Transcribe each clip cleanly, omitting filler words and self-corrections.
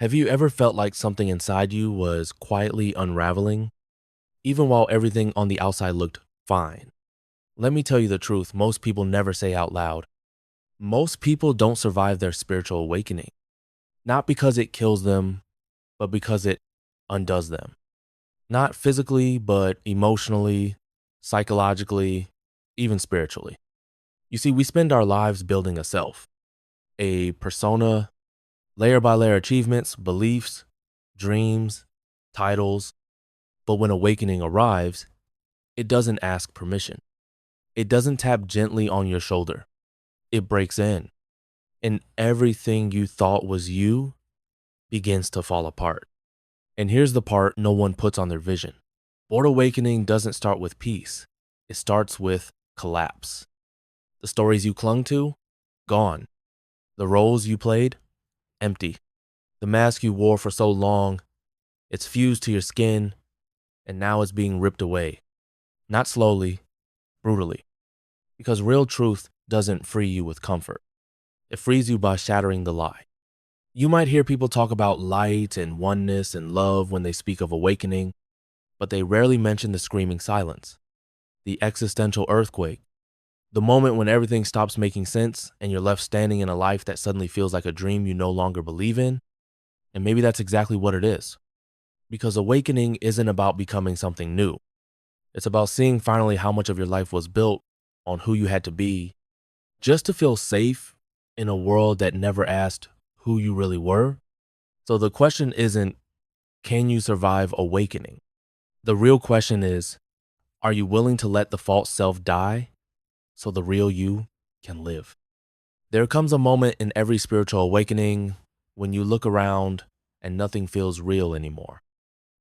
Have you ever felt like something inside you was quietly unraveling, even while everything on the outside looked fine? Let me tell you the truth, most people never say out loud. Most people don't survive their spiritual awakening, not because it kills them, but because it undoes them. Not physically, but emotionally, psychologically, even spiritually. You see, we spend our lives building a self, a persona, layer by layer achievements, beliefs, dreams, titles. But when awakening arrives, it doesn't ask permission. It doesn't tap gently on your shoulder. It breaks in, and everything you thought was you begins to fall apart. And here's the part no one puts on their vision. Board awakening doesn't start with peace. It starts with collapse. The stories you clung to, gone. The roles you played, empty. The mask you wore for so long, it's fused to your skin, and now it's being ripped away. Not slowly, brutally. Because real truth doesn't free you with comfort. It frees you by shattering the lie. You might hear people talk about light and oneness and love when they speak of awakening, but they rarely mention the screaming silence, the existential earthquake, the moment when everything stops making sense and you're left standing in a life that suddenly feels like a dream you no longer believe in. And maybe that's exactly what it is. Because awakening isn't about becoming something new. It's about seeing finally how much of your life was built on who you had to be just to feel safe in a world that never asked who you really were. So the question isn't, can you survive awakening? The real question is, are you willing to let the false self die so the real you can live? There comes a moment in every spiritual awakening when you look around and nothing feels real anymore.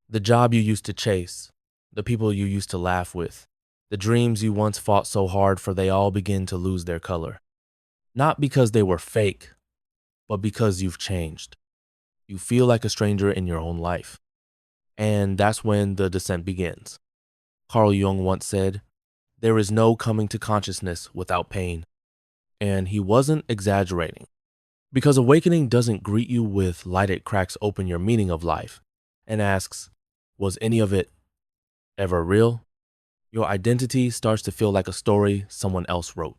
The job you used to chase, the people you used to laugh with, the dreams you once fought so hard for, they all begin to lose their color. Not because they were fake, but because you've changed. You feel like a stranger in your own life. And that's when the descent begins. Carl Jung once said, "There is no coming to consciousness without pain." And he wasn't exaggerating. Because awakening doesn't greet you with light it cracks open your meaning of life and asks, was any of it ever real? Your identity starts to feel like a story someone else wrote.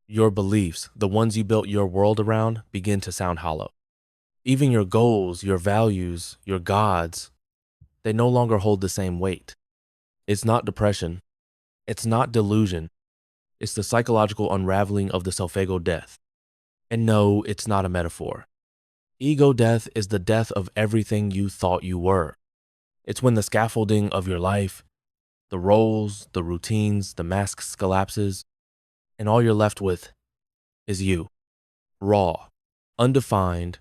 Your beliefs, the ones you built your world around, begin to sound hollow. Even your goals, your values, your gods, they no longer hold the same weight. It's not depression. It's not delusion. It's the psychological unraveling of the self-ego death. And no, it's not a metaphor. Ego death is the death of everything you thought you were. It's when the scaffolding of your life, the roles, the routines, the masks collapses, and all you're left with is you. Raw, undefined,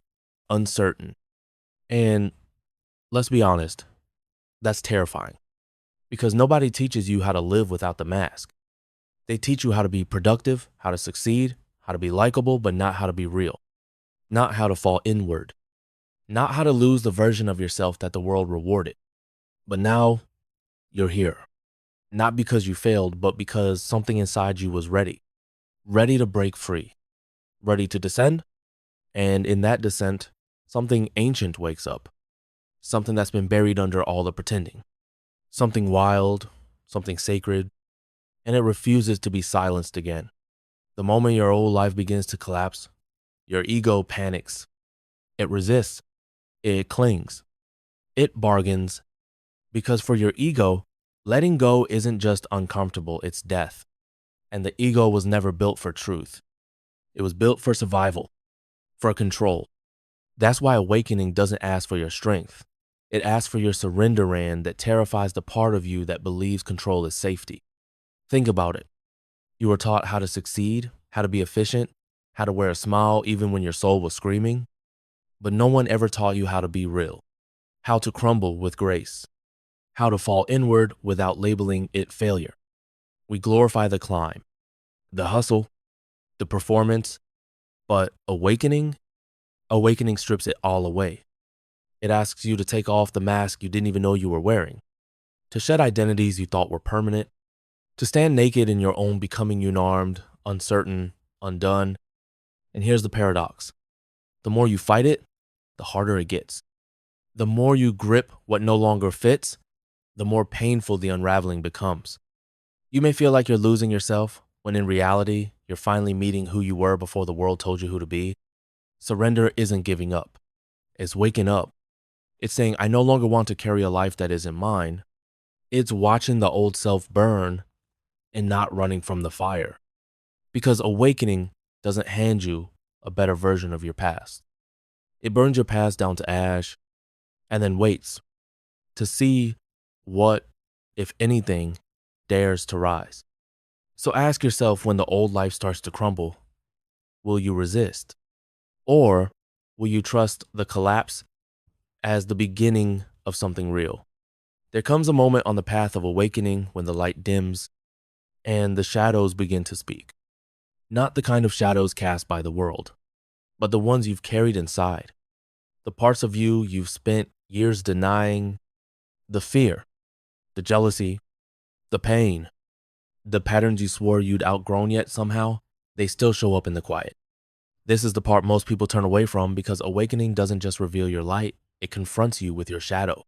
uncertain. And let's be honest, that's terrifying. Because nobody teaches you how to live without the mask. They teach you how to be productive, how to succeed, how to be likable, but not how to be real. Not how to fall inward. Not how to lose the version of yourself that the world rewarded. But now, you're here. Not because you failed, but because something inside you was ready. Ready to break free. Ready to descend. And in that descent, something ancient wakes up. Something that's been buried under all the pretending. Something wild, something sacred, and it refuses to be silenced again. The moment your old life begins to collapse, your ego panics. It resists. It clings. It bargains. Because for your ego, letting go isn't just uncomfortable, it's death. And the ego was never built for truth. It was built for survival, for control. That's why awakening doesn't ask for your strength. It asks for your surrender that terrifies the part of you that believes control is safety. Think about it. You were taught how to succeed, how to be efficient, how to wear a smile even when your soul was screaming. But no one ever taught you how to be real, how to crumble with grace, how to fall inward without labeling it failure. We glorify the climb, the hustle, the performance, but awakening strips it all away. It asks you to take off the mask you didn't even know you were wearing, to shed identities you thought were permanent, to stand naked in your own becoming unarmed, uncertain, undone. And here's the paradox. The more you fight it, the harder it gets. The more you grip what no longer fits, the more painful the unraveling becomes. You may feel like you're losing yourself, when in reality, you're finally meeting who you were before the world told you who to be. Surrender isn't giving up. It's waking up. It's saying, I no longer want to carry a life that isn't mine. It's watching the old self burn and not running from the fire. Because awakening doesn't hand you a better version of your past. It burns your past down to ash and then waits to see what, if anything, dares to rise. So ask yourself, when the old life starts to crumble, will you resist? Or will you trust the collapse as the beginning of something real? There comes a moment on the path of awakening when the light dims and the shadows begin to speak. Not the kind of shadows cast by the world, but the ones you've carried inside. The parts of you you've spent years denying, the fear, the jealousy, the pain, the patterns you swore you'd outgrown, yet somehow they still show up in the quiet. This is the part most people turn away from, because awakening doesn't just reveal your light, it confronts you with your shadow.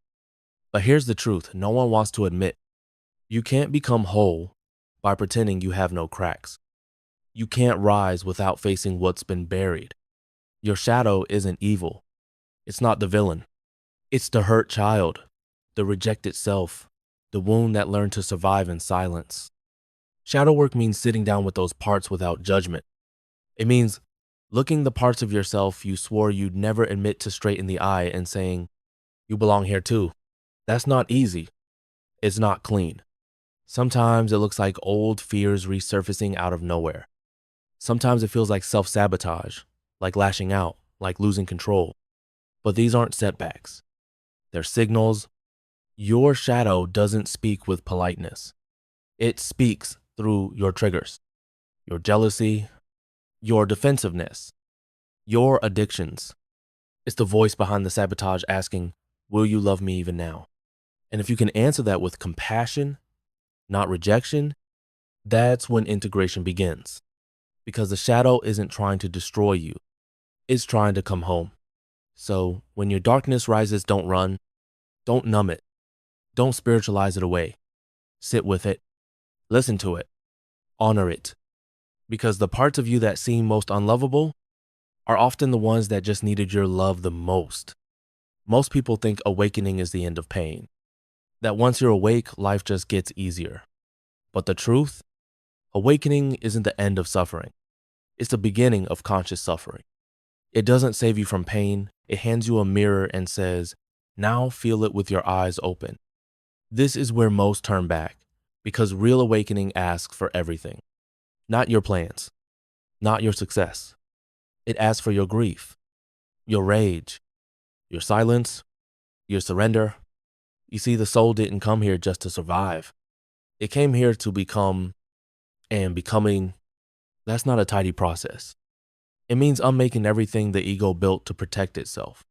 But here's the truth no one wants to admit. You can't become whole by pretending you have no cracks. You can't rise without facing what's been buried. Your shadow isn't evil. It's not the villain. It's the hurt child, the rejected self, the wound that learned to survive in silence. Shadow work means sitting down with those parts without judgment. It means looking the parts of yourself you swore you'd never admit to straight in the eye and saying, you belong here too. That's not easy. It's not clean. Sometimes it looks like old fears resurfacing out of nowhere. Sometimes it feels like self-sabotage, like lashing out, like losing control. But these aren't setbacks. They're signals. Your shadow doesn't speak with politeness. It speaks through your triggers, your jealousy, your defensiveness, your addictions. It's the voice behind the sabotage asking, will you love me even now? And if you can answer that with compassion, not rejection, that's when integration begins. Because the shadow isn't trying to destroy you, it's trying to come home. So when your darkness rises, don't run, don't numb it, don't spiritualize it away. Sit with it, listen to it, honor it. Because the parts of you that seem most unlovable are often the ones that just needed your love the most. Most people think awakening is the end of pain, that once you're awake, life just gets easier. But the truth, awakening isn't the end of suffering. It's the beginning of conscious suffering. It doesn't save you from pain. It hands you a mirror and says, now feel it with your eyes open. This is where most turn back, because real awakening asks for everything. Not your plans, not your success. It asks for your grief, your rage, your silence, your surrender. You see, the soul didn't come here just to survive. It came here to become, and becoming, that's not a tidy process. It means unmaking everything the ego built to protect itself.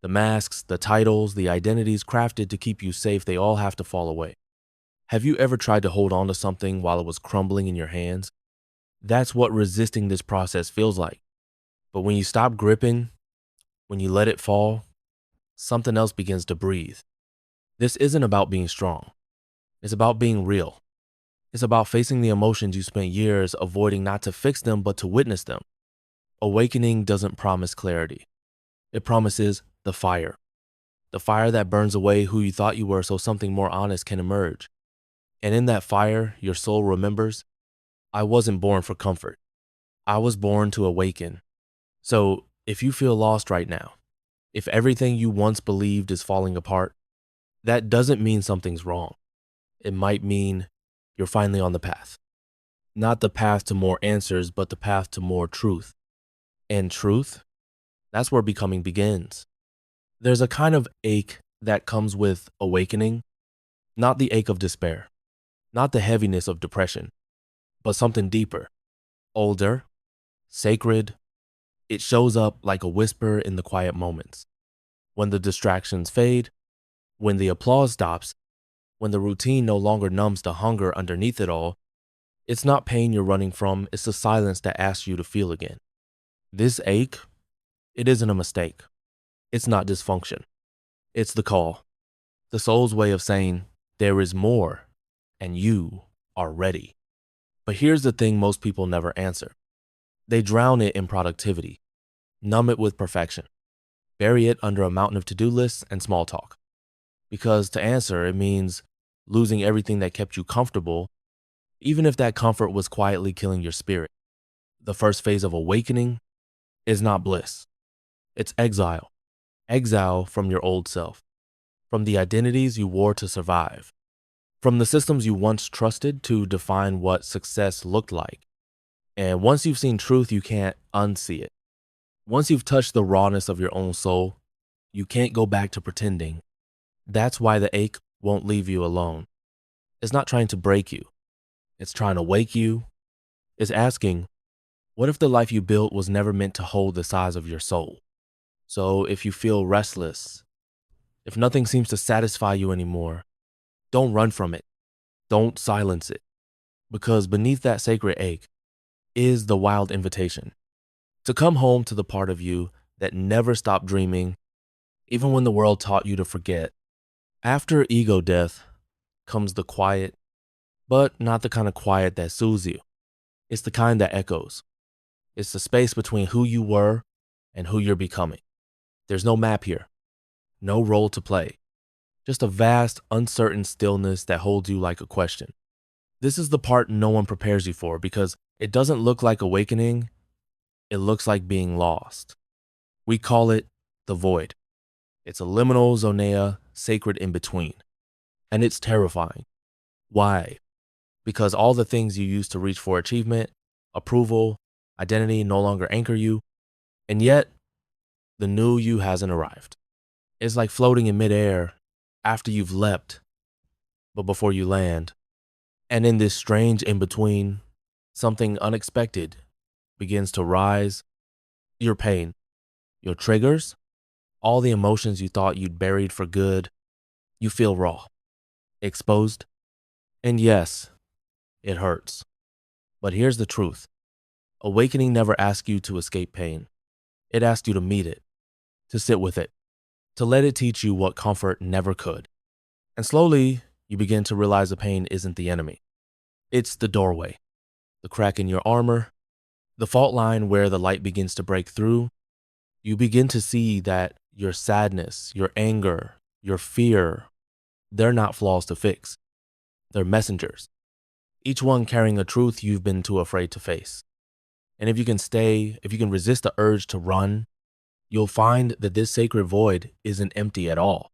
The masks, the titles, the identities crafted to keep you safe, they all have to fall away. Have you ever tried to hold on to something while it was crumbling in your hands? That's what resisting this process feels like. But when you stop gripping, when you let it fall, something else begins to breathe. This isn't about being strong. It's about being real. It's about facing the emotions you spent years avoiding, not to fix them, but to witness them. Awakening doesn't promise clarity. It promises the fire that burns away who you thought you were so something more honest can emerge. And in that fire, your soul remembers, I wasn't born for comfort. I was born to awaken. So if you feel lost right now, if everything you once believed is falling apart, that doesn't mean something's wrong. It might mean you're finally on the path. Not the path to more answers, but the path to more truth. And truth, that's where becoming begins. There's a kind of ache that comes with awakening, not the ache of despair, not the heaviness of depression, but something deeper, older, sacred. It shows up like a whisper in the quiet moments. When the distractions fade, when the applause stops, when the routine no longer numbs the hunger underneath it all, it's not pain you're running from, it's the silence that asks you to feel again. This ache, it isn't a mistake. It's not dysfunction. It's the call, the soul's way of saying, there is more, and you are ready. But here's the thing most people never answer. They drown it in productivity, numb it with perfection, bury it under a mountain of to-do lists and small talk. Because to answer, it means losing everything that kept you comfortable, even if that comfort was quietly killing your spirit. The first phase of awakening is not bliss. It's exile. Exile from your old self, from the identities you wore to survive, from the systems you once trusted to define what success looked like. And once you've seen truth, you can't unsee it. Once you've touched the rawness of your own soul, you can't go back to pretending. That's why the ache won't leave you alone. It's not trying to break you. It's trying to wake you. It's asking, what if the life you built was never meant to hold the size of your soul? So if you feel restless, if nothing seems to satisfy you anymore, don't run from it. Don't silence it. Because beneath that sacred ache is the wild invitation to come home to the part of you that never stopped dreaming, even when the world taught you to forget. After ego death comes the quiet, but not the kind of quiet that soothes you. It's the kind that echoes. It's the space between who you were and who you're becoming. There's no map here, no role to play, just a vast, uncertain stillness that holds you like a question. This is the part no one prepares you for because it doesn't look like awakening, it looks like being lost. We call it the void. It's a liminal zonea, sacred in between. And it's terrifying. Why? Because all the things you used to reach for achievement, approval, identity no longer anchor you, and yet the new you hasn't arrived. It's like floating in midair after you've leapt, but before you land. And in this strange in-between, something unexpected begins to rise. Your pain, your triggers, all the emotions you thought you'd buried for good, you feel raw, exposed. And yes, it hurts. But here's the truth. Awakening never asks you to escape pain. It asks you to meet it, to sit with it, to let it teach you what comfort never could. And slowly, you begin to realize the pain isn't the enemy. It's the doorway, the crack in your armor, the fault line where the light begins to break through. You begin to see that your sadness, your anger, your fear, they're not flaws to fix. They're messengers, each one carrying a truth you've been too afraid to face. And if you can resist the urge to run, you'll find that this sacred void isn't empty at all.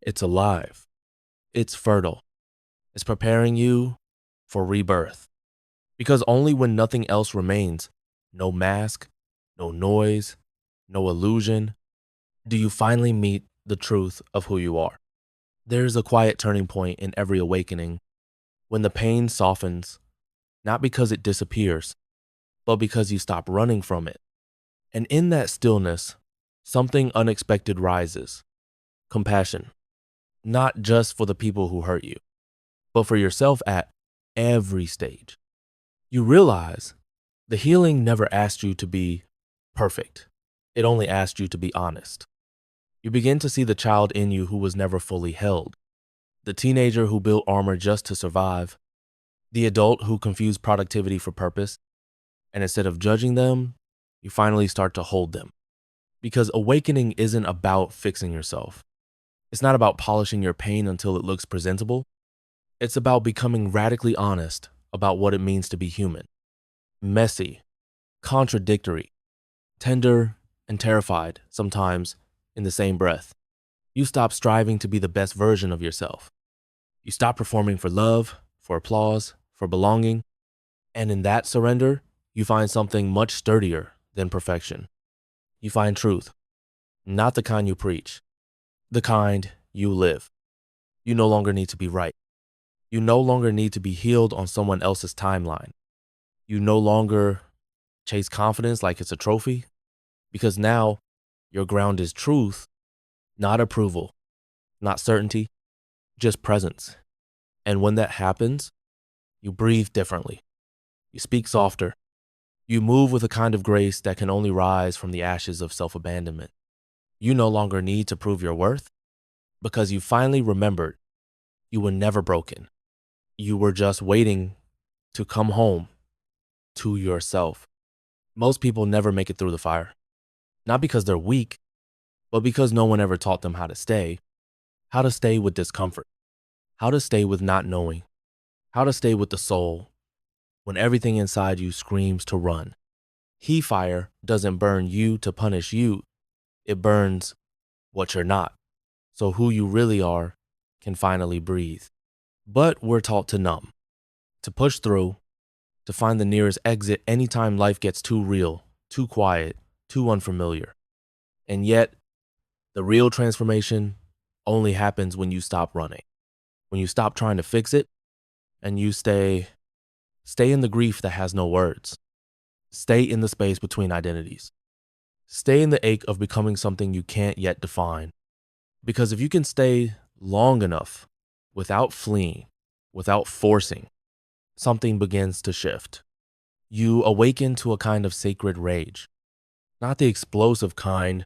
It's alive. It's fertile. It's preparing you for rebirth. Because only when nothing else remains, no mask, no noise, no illusion, do you finally meet the truth of who you are. There's a quiet turning point in every awakening when the pain softens, not because it disappears, but because you stop running from it. And in that stillness, something unexpected rises. Compassion. Not just for the people who hurt you, but for yourself at every stage. You realize the healing never asked you to be perfect. It only asked you to be honest. You begin to see the child in you who was never fully held, the teenager who built armor just to survive, the adult who confused productivity for purpose, and instead of judging them, you finally start to hold them. Because awakening isn't about fixing yourself. It's not about polishing your pain until it looks presentable. It's about becoming radically honest about what it means to be human. Messy, contradictory, tender, and terrified, sometimes in the same breath. You stop striving to be the best version of yourself. You stop performing for love, for applause, for belonging. And in that surrender, you find something much sturdier than perfection. You find truth, not the kind you preach, the kind you live. You no longer need to be right. You no longer need to be healed on someone else's timeline. You no longer chase confidence like it's a trophy, because now your ground is truth, not approval, not certainty, just presence. And when that happens, you breathe differently. You speak softer. You move with a kind of grace that can only rise from the ashes of self-abandonment. You no longer need to prove your worth. because you finally remembered you were never broken. You were just waiting to come home to yourself. Most people never make it through the fire, not because they're weak, but because no one ever taught them how to stay with discomfort, how to stay with not knowing, how to stay with the soul when everything inside you screams to run. He fire doesn't burn you to punish you, it burns what you're not, so who you really are can finally breathe. But we're taught to numb, to push through, to find the nearest exit anytime life gets too real, too quiet, too unfamiliar. And yet, the real transformation only happens when you stop running, when you stop trying to fix it, and you stay in the grief that has no words. Stay in the space between identities. Stay in the ache of becoming something you can't yet define. Because if you can stay long enough without fleeing, without forcing, something begins to shift. You awaken to a kind of sacred rage, not the explosive kind,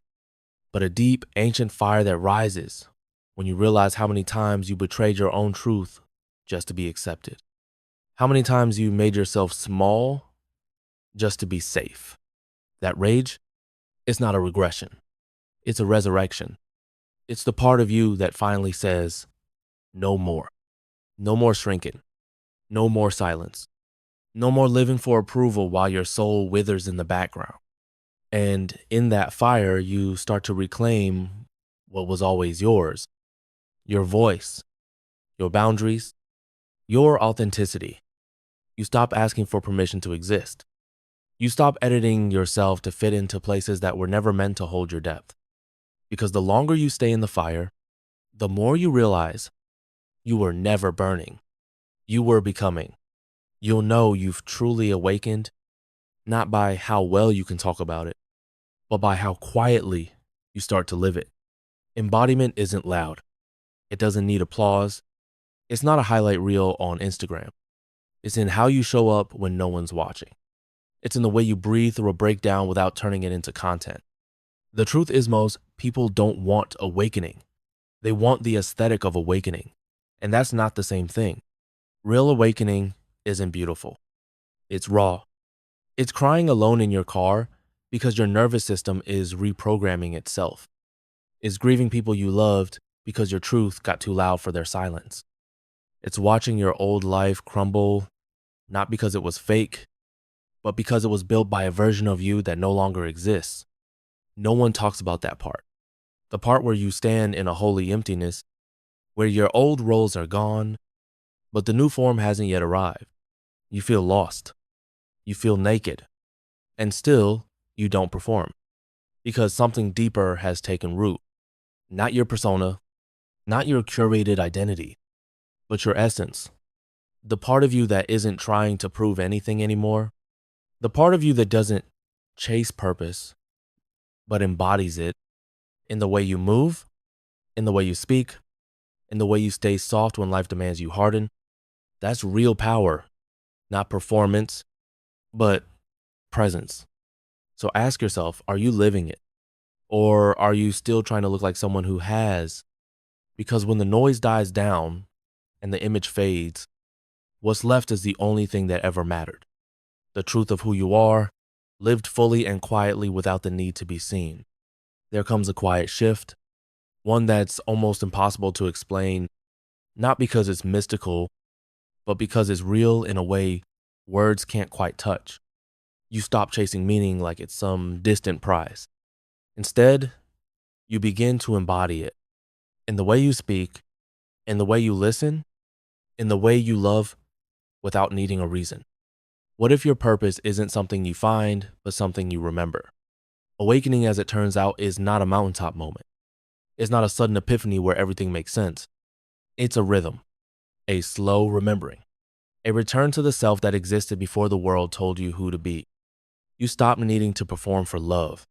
but a deep, ancient fire that rises when you realize how many times you betrayed your own truth just to be accepted. How many times you made yourself small just to be safe. That rage, it's not a regression. It's a resurrection. It's the part of you that finally says, no more. No more shrinking. No more silence. No more living for approval while your soul withers in the background. And in that fire, you start to reclaim what was always yours. Your voice, your boundaries, your authenticity. You stop asking for permission to exist. You stop editing yourself to fit into places that were never meant to hold your depth. Because the longer you stay in the fire, the more you realize you were never burning. You were becoming. You'll know you've truly awakened, not by how well you can talk about it, but by how quietly you start to live it. Embodiment isn't loud. It doesn't need applause. It's not a highlight reel on Instagram. It's in how you show up when no one's watching. It's in the way you breathe through a breakdown without turning it into content. The truth is, most people don't want awakening. They want the aesthetic of awakening. And that's not the same thing. Real awakening isn't beautiful. It's raw. It's crying alone in your car because your nervous system is reprogramming itself. It's grieving people you loved because your truth got too loud for their silence. It's watching your old life crumble, not because it was fake, but because it was built by a version of you that no longer exists. No one talks about that part. The part where you stand in a holy emptiness, where your old roles are gone, but the new form hasn't yet arrived. You feel lost. You feel naked. And still, you don't perform. Because something deeper has taken root. Not your persona, not your curated identity, but your essence. The part of you that isn't trying to prove anything anymore. The part of you that doesn't chase purpose, but embodies it in the way you move, in the way you speak, in the way you stay soft when life demands you harden. That's real power, not performance, but presence. So ask yourself, are you living it? Or are you still trying to look like someone who has? Because when the noise dies down and the image fades, what's left is the only thing that ever mattered. The truth of who you are, lived fully and quietly without the need to be seen. There comes a quiet shift, one that's almost impossible to explain, not because it's mystical, but because it's real in a way words can't quite touch. You stop chasing meaning like it's some distant prize. Instead, you begin to embody it in the way you speak, in the way you listen, in the way you love without needing a reason. What if your purpose isn't something you find, but something you remember? Awakening, as it turns out, is not a mountaintop moment. It's not a sudden epiphany where everything makes sense. It's a rhythm, a slow remembering, a return to the self that existed before the world told you who to be. You stop needing to perform for love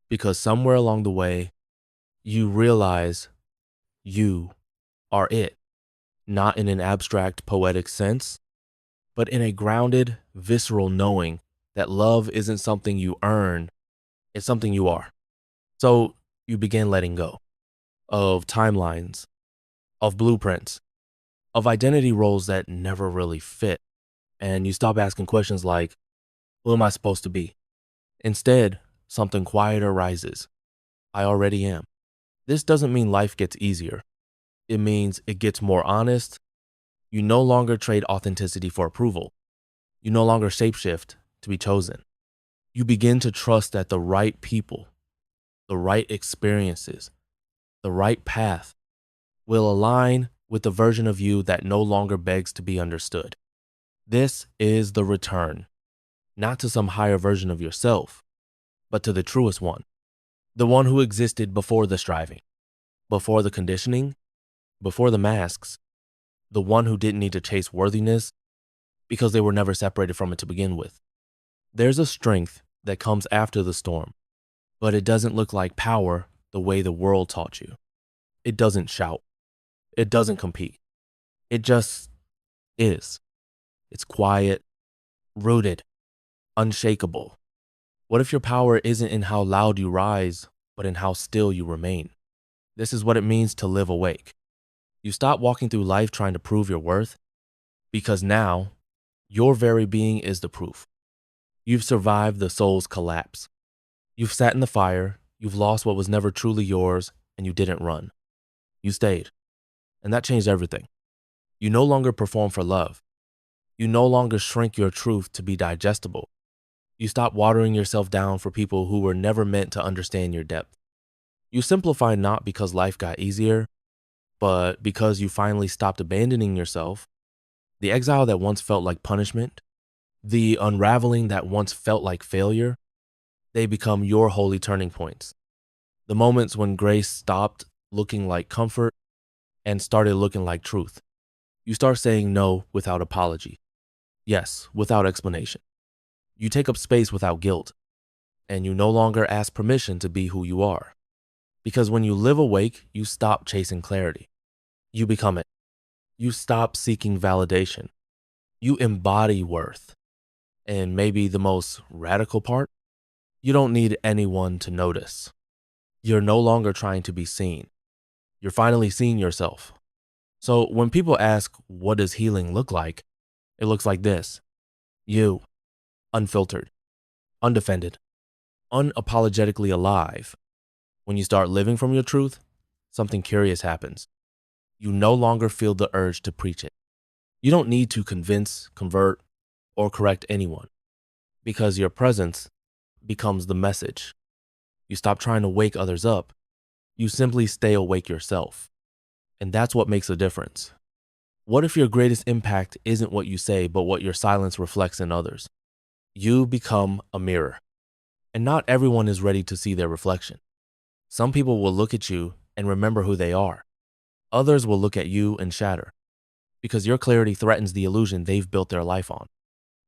because somewhere along the way, you realize you are it, not in an abstract poetic sense, but in a grounded, visceral knowing that love isn't something you earn, it's something you are. So you begin letting go of timelines, of blueprints, of identity roles that never really fit. And you stop asking questions like, who am I supposed to be? Instead, something quieter rises. I already am. This doesn't mean life gets easier. It means it gets more honest. You no longer trade authenticity for approval. You no longer shapeshift to be chosen. You begin to trust that the right people, the right experiences, the right path will align with the version of you that no longer begs to be understood. This is the return, not to some higher version of yourself, but to the truest one, the one who existed before the striving, before the conditioning, before the masks, the one who didn't need to chase worthiness because they were never separated from it to begin with. There's a strength that comes after the storm, but it doesn't look like power the way the world taught you. It doesn't shout. It doesn't compete. It just is. It's quiet, rooted, unshakable. What if your power isn't in how loud you rise, but in how still you remain? This is what it means to live awake. You stop walking through life trying to prove your worth, because now your very being is the proof. You've survived the soul's collapse. You've sat in the fire, you've lost what was never truly yours, and you didn't run. You stayed. And that changed everything. You no longer perform for love. You no longer shrink your truth to be digestible. You stop watering yourself down for people who were never meant to understand your depth. You simplify not because life got easier, but because you finally stopped abandoning yourself. The exile that once felt like punishment, the unraveling that once felt like failure, they become your holy turning points. The moments when grace stopped looking like comfort and started looking like truth. You start saying no without apology. Yes, without explanation. You take up space without guilt, and you no longer ask permission to be who you are. Because when you live awake, you stop chasing clarity. You become it. You stop seeking validation. You embody worth. And maybe the most radical part, you don't need anyone to notice. You're no longer trying to be seen. You're finally seeing yourself. So when people ask, what does healing look like? It looks like this. You, unfiltered, undefended, unapologetically alive. When you start living from your truth, something curious happens. You no longer feel the urge to preach it. You don't need to convince, convert, or correct anyone because your presence becomes the message. You stop trying to wake others up. You simply stay awake yourself. And that's what makes a difference. What if your greatest impact isn't what you say, but what your silence reflects in others? You become a mirror. And not everyone is ready to see their reflection. Some people will look at you and remember who they are. Others will look at you and shatter because your clarity threatens the illusion they've built their life on.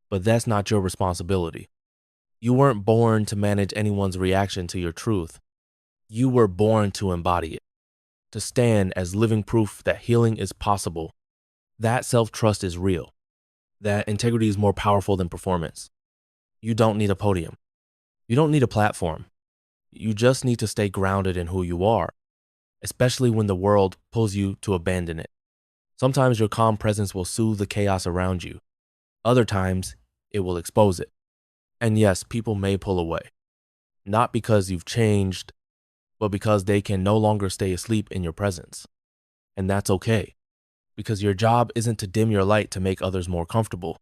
But that's not your responsibility. You weren't born to manage anyone's reaction to your truth. You were born to embody it, to stand as living proof that healing is possible. That self-trust is real. That integrity is more powerful than performance. You don't need a podium. You don't need a platform. You just need to stay grounded in who you are, especially when the world pulls you to abandon it. Sometimes your calm presence will soothe the chaos around you. Other times, it will expose it. And yes, people may pull away, not because you've changed, but because they can no longer stay asleep in your presence. And that's okay, because your job isn't to dim your light to make others more comfortable.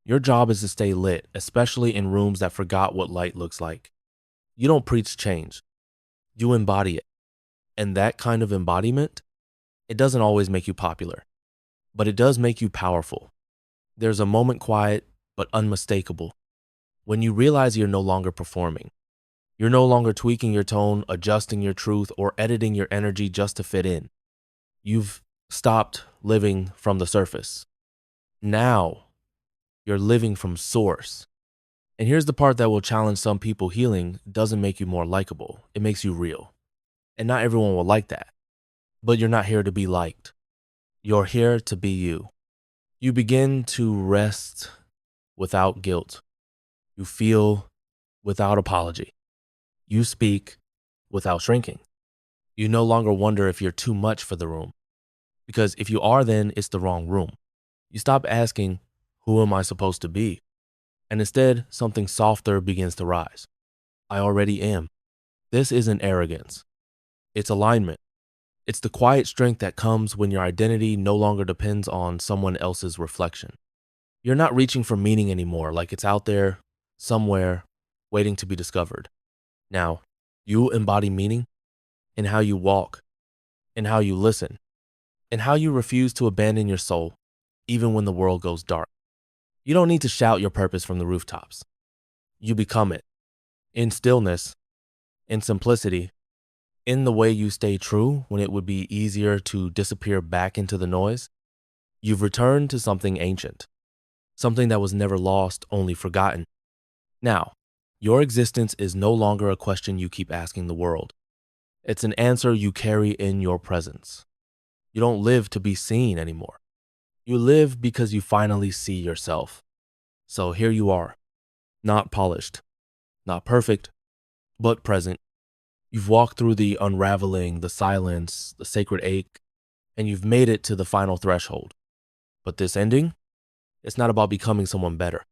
Your job is to stay lit, especially in rooms that forgot what light looks like. You don't preach change. You embody it. And that kind of embodiment, it doesn't always make you popular, but it does make you powerful. There's a moment quiet, but unmistakable, when you realize you're no longer performing. You're no longer tweaking your tone, adjusting your truth, or editing your energy just to fit in. You've stopped living from the surface. Now, you're living from source. And here's the part that will challenge some people. Healing doesn't make you more likable. It makes you real. And not everyone will like that. But you're not here to be liked. You're here to be you. You begin to rest without guilt. You feel without apology. You speak without shrinking. You no longer wonder if you're too much for the room, because if you are, then it's the wrong room. You stop asking, who am I supposed to be? And instead, something softer begins to rise. I already am. This isn't arrogance. It's alignment. It's the quiet strength that comes when your identity no longer depends on someone else's reflection. You're not reaching for meaning anymore, like it's out there, somewhere, waiting to be discovered. Now, you embody meaning in how you walk, in how you listen, in how you refuse to abandon your soul, even when the world goes dark. You don't need to shout your purpose from the rooftops. You become it in stillness, in simplicity, in the way you stay true when it would be easier to disappear back into the noise. You've returned to something ancient, something that was never lost, only forgotten. Now, your existence is no longer a question you keep asking the world. It's an answer you carry in your presence. You don't live to be seen anymore. You live because you finally see yourself. So here you are, not polished, not perfect, but present. You've walked through the unraveling, the silence, the sacred ache, and you've made it to the final threshold. But this ending, it's not about becoming someone better.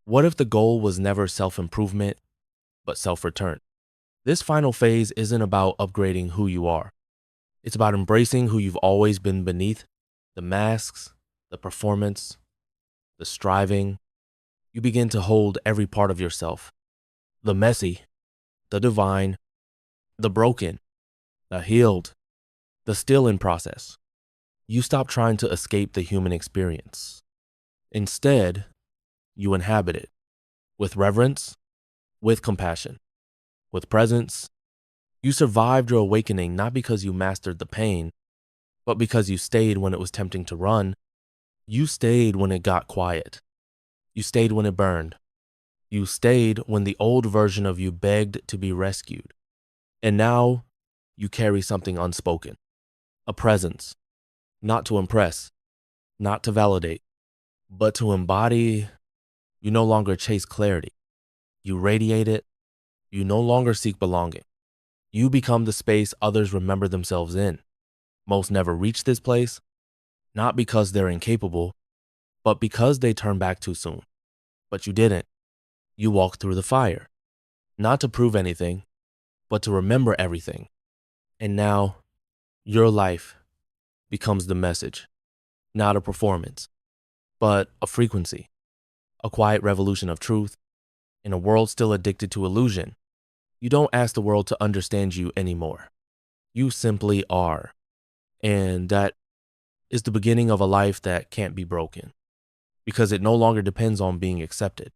What if the goal was never self-improvement, but self-return? This final phase isn't about upgrading who you are. It's about embracing who you've always been beneath the masks, the performance, the striving. You begin to hold every part of yourself, the messy, the divine, the broken, the healed, the still in process. You stop trying to escape the human experience. Instead, you inhabit it with reverence, with compassion, with presence. You survived your awakening not because you mastered the pain, but because you stayed when it was tempting to run. You stayed when it got quiet. You stayed when it burned. You stayed when the old version of you begged to be rescued. And now you carry something unspoken, a presence, not to impress, not to validate, but to embody. You no longer chase clarity. You radiate it. You no longer seek belonging. You become the space others remember themselves in. Most never reach this place, not because they're incapable, but because they turn back too soon. But you didn't. You walked through the fire, not to prove anything, but to remember everything. And now, your life becomes the message, not a performance, but a frequency, a quiet revolution of truth. In a world still addicted to illusion, you don't ask the world to understand you anymore. You simply are. And that is the beginning of a life that can't be broken, because it no longer depends on being accepted.